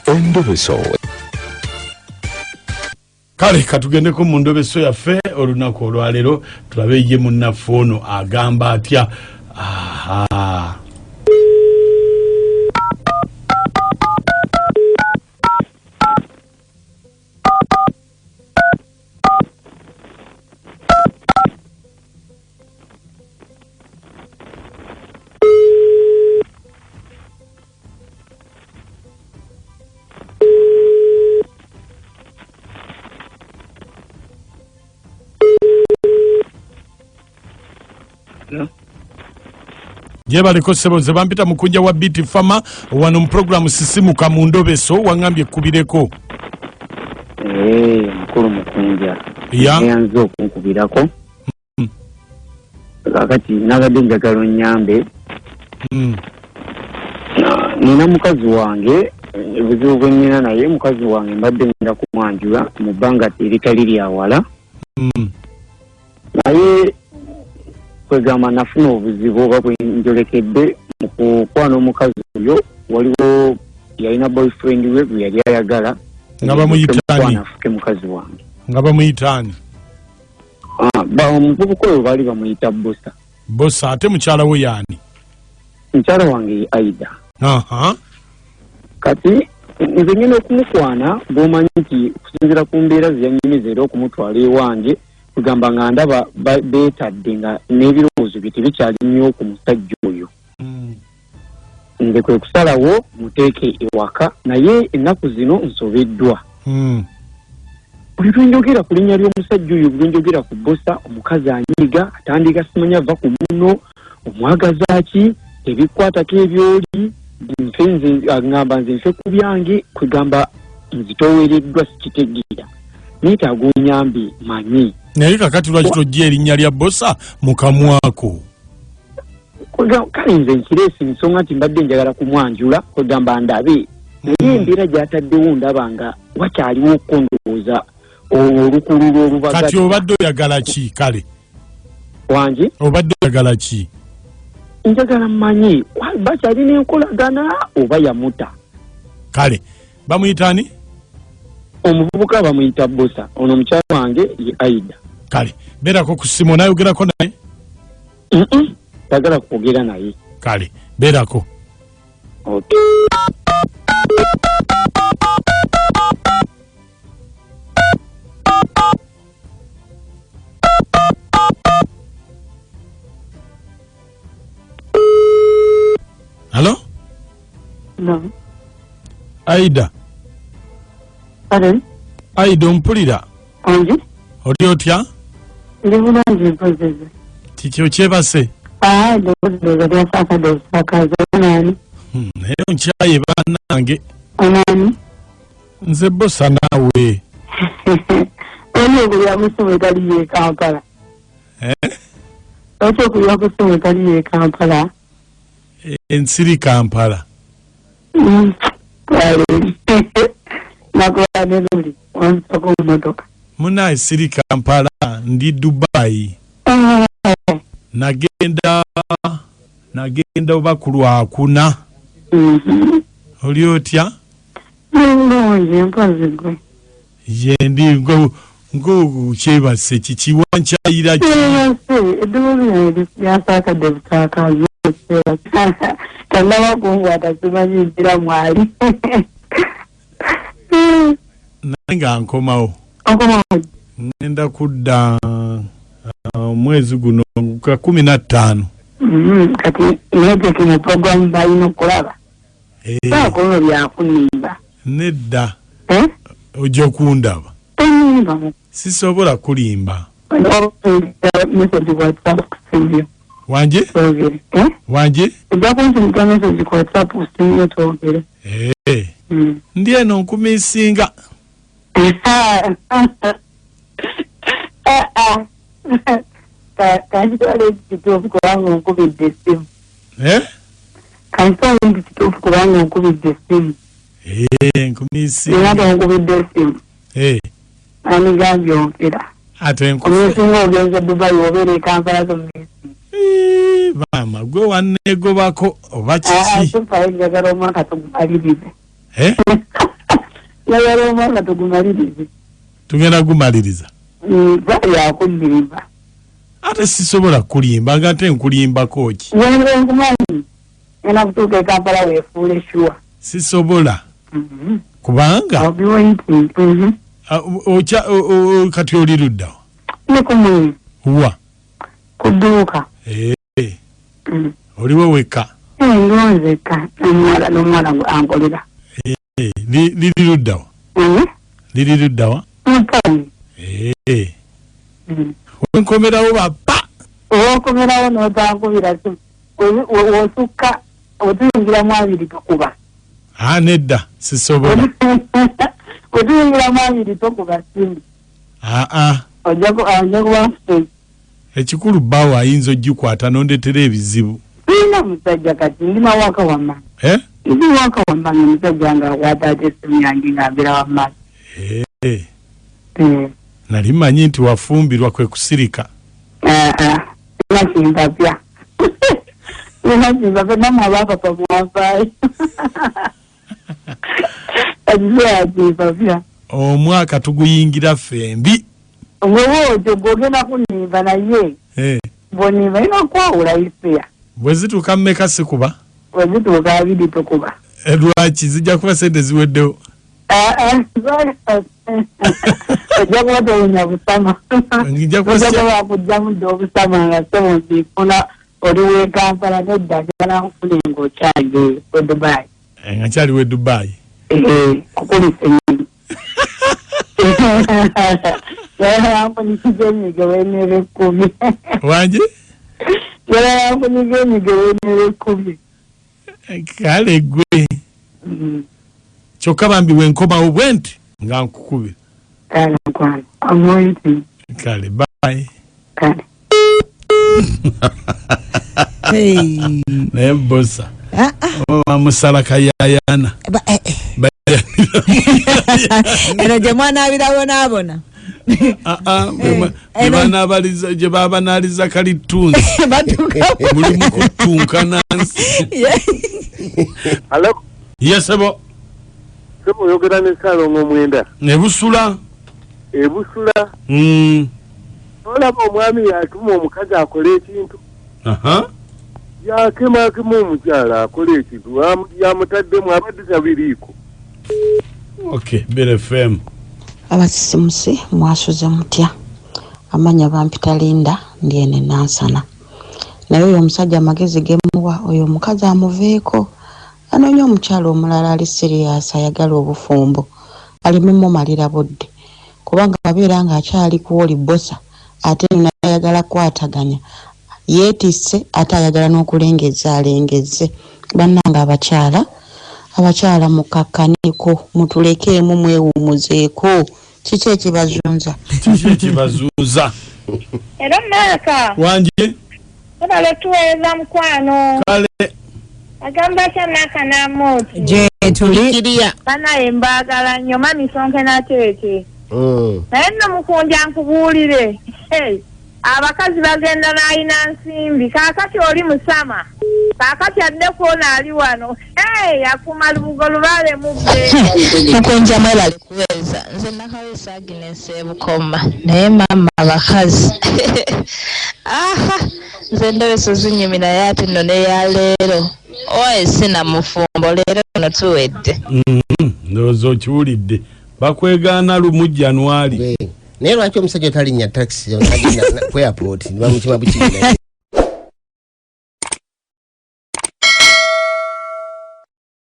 Endobeso. Kale katugendeko mu ndobeso yaffe olunaku olwaleero tulabe ye munnaffe ono agamba atya. Aha. Jebaliko sebo nze bampita mukunja wa Biti Fama wano mu program sisimuka mu ndobeso wangambye kubireko. Mukuru mukunja. Ya. Yanzo okunkubirako. Kakati nabadde njagala onyambe. Nina mukazi wange ebizibu bwe nnina naye mukazi wange mbadde ngenda kumwanjula mu bbanga eritali lya wala. Naye kwegamba nafuna obuzibu oba bwenjolekedde mu kukwana omukazi oyo waliwo yalina boyfriend we gwe yali ayagala nga bamuyitaani afuke mukazi wange nga bamuyitaani omuvubuka oyo baali bamuyita Bosa ate mukyala we yaani mukyala wange Aida. Kati nze ngenda okumukwana bw'omanyi nti kusinziira ku mbeera ze yannyimiza era okumutwala ewange kugamba nga ndaba beetadde nga n'ebirowoozo bye tebikyali nnyo ku musajja oyo. Nze kwe kusalawo muteeke ewaka naye ennaku zino nsobeddwa. Buli lwenjogera ku linnya ly'omusajja oyo buli lwenjogera ku Bosa omukazi anyiga atandika simanya ava ku muno omwagaza ki ebikwatako ebyoli nze agamba nze nfe ku byange kwegamba nzitowereddwa sikitegeera neetaaga onyambe manyi. Naye kakati lwaki tojja erinnya lya Bosa mu kamwako? Kale nze nkireesi nsonga nti mbadde njagala kumwanjula kwegamba ndabe naye embeera gy'ataddewo ndaba nga wakyaliwo okukondowooza olukulu lw'olubaga. Kati obadde oyagala ki kale? Wange? Obadde oyagala ki? Njagala mmanyi bakyalina enkolagana oba yamuta. Kale bamuyitaani? Omuvubuka bamuyita Bosa, ono mukyala wange ye Aida. Kale beerako ku ssimu nayogerako naye? Tagala kwogera naye. Kale beerako. Okay. Hello? No. Aida. Pardon? Aida ompulira? Anji? Oli otya? Ndi bulungi mpozeze. Kiki okyebase? Ndoza lyasakadde obusakazi onani? Naye onkyaye bannange. Onani? Nze Bosa naawe. Oli okulya ku ssimu etali ye Kampala. Lwaki okulya ku ssimu etali ye Kampala? Ensiri Kampala. Nakola ne luli wansako mu motoka. Munaye siri Kampala ndi Dubai. Nagenda oba ku Lwakuna. Oli otya? Mulungi mpozi gwe. Ye ndi kyebase kiki wankyayira ki? Eddubu lyasakadde obusakazi. Tanaba kunkwata simanyi mpira mwali. Naye nga nkomawo. Okomawo? Ngenda kudda mwezi guno ka 15. Kati nejeki mu programu balina okulaba. Bakono byakunimba. Nedda. Ojja okundaba. Sisobola kulimba. Message WhatsApp kusinyo. Wanje? Wanje? Ojja kuntumira message ku WhatsApp kusinyo twogere. Ndi eno nkumisinga. Kanjitwala ekituufu kubanga onkubidde essimu. Kanjitwala ekituufu kubanga onkubidde essimu. Nkumisinga. Era onkubidde essimu. Ani gambye onkera. Ate omusinga ogenze Dubai obeera e Kampala z'omwezi. Maama gwe wanneegobako oba kiki? Tufayo njagala omwaka tugumalirize. yayala omwana tugumalirize. Tugenda gumaliriza. Ya kulimba. Ate sisobola kulimba ngate nkulimba koki. Yenge nkumanyi. Ena kutuuka Kampala weefuule sure. Sisobola. Kubanga I'll be waiting. ocha kati oli ludda. Ni kumwe. Wa. Kuduuka. Oliwo weka. Ngonzeka. N'omwana angolera. Liri ludda. Liri ludda wa. Mpani. Wenkomerawo bapa. Okomerawo n'otankubira si. Osukka otuyingira mu abiri tokuba. Nedda sisobola. Otuyingira mu abiri tokuba simbi. Ojja kuba ekikulu bbaawo ayinza ogikwata n'ondetera ebizibu. Sina musajja kati ndina waka wamma. Ndi waka wamma musajja nga akwata ate essimu yange ng'abeera wamma. Nali manyi nti wafumbirwa kwe kusirika. Nakimpapya. Nakimpapya mama bapapa mwafaayo. Nakimpapya. Omwaka tuguyingira fembi. Ng'owojo gw'ogenda kunimba naye. Bw'onimba ina kwawula ifeya. Bwe zituuka mmeka sikuba? Bwe zituuka abiri tokuba. Lwaki zijja kuba sente ziweddewo? Ojja kuba towunya busama. Ojja kuba kujjamu dde obusama nga ssebo nzifuna oli w'e Kampala nedda njagala nkufune ng'okyali w'e Dubai. Nga nkyali w'e Dubai? Kukulisa ennyini. Yala mpunyikiza emigo w'enere 10. Wanje? Yala mpunyikiza emigo w'enere 10. Kale gwe. Kyokka bambi wenkomawo bwe nti nga nkukubira. Kale nkwana. I'm waiting. Kale bye. Kale. Naye bosa. Musala kayayana. Eno gye mwana abirabonabona. Gye babanaliza kalitunzi. Mulimu kutunkana nsi. Hello? Yes, sebo. Sebo oyogera ne Salongo Mwenda. Ebusula. Ebusula. Olaba omwami yatuma omukazi akole ekintu. Yakema omukyala akole ekintu. Yamutaddemu abadde tabiriiko. Okay, Bere FM. Abasisimusi mwasuze mutya. Amanya bampita Linda ndiene Nansana. Naye oyo omusajja amagezi gemuwa oyo omukazi amuveeko. Anoonya omukyala omulala ali serious ayagala obufumbo. Alimu malira budde. Kubanga abeera nga akyali kuwoli bosa ate nayagala kwataganya. Yeetisse ate ayagala n'okulengeza alengeze. Bannanga abakyala mukakkaniko mutulekeemu mwewumuzeeko. Kiki ekibazunza? Era Maka. Wanje? Olale tuweeza mukwano. Kale. Agamba Maka n'amooti. Je tulikiriya. Bana embagala nnyo mami sonke nateeke. Naye nno mukunja nkubuulire. Abakazi bagenda n'alina nsimbi. Kaakati oli musama. Kaakati adde kuona ali wano. Yakuma lubugo lubale mubbe. Mukunja mwebale kuweeza. Nze nakawesa Agnes Ebukoma. Naye mama abakazi. Nze ndobeso zinyumira yati nno neya leero. Oye sina mufumbo leero no tuwedde. Ndowooza okiwulidde. Bakwegaana lumu Januari. Naye lwaki omusajja talinnya taxi ku airport nibamukima bukiri naye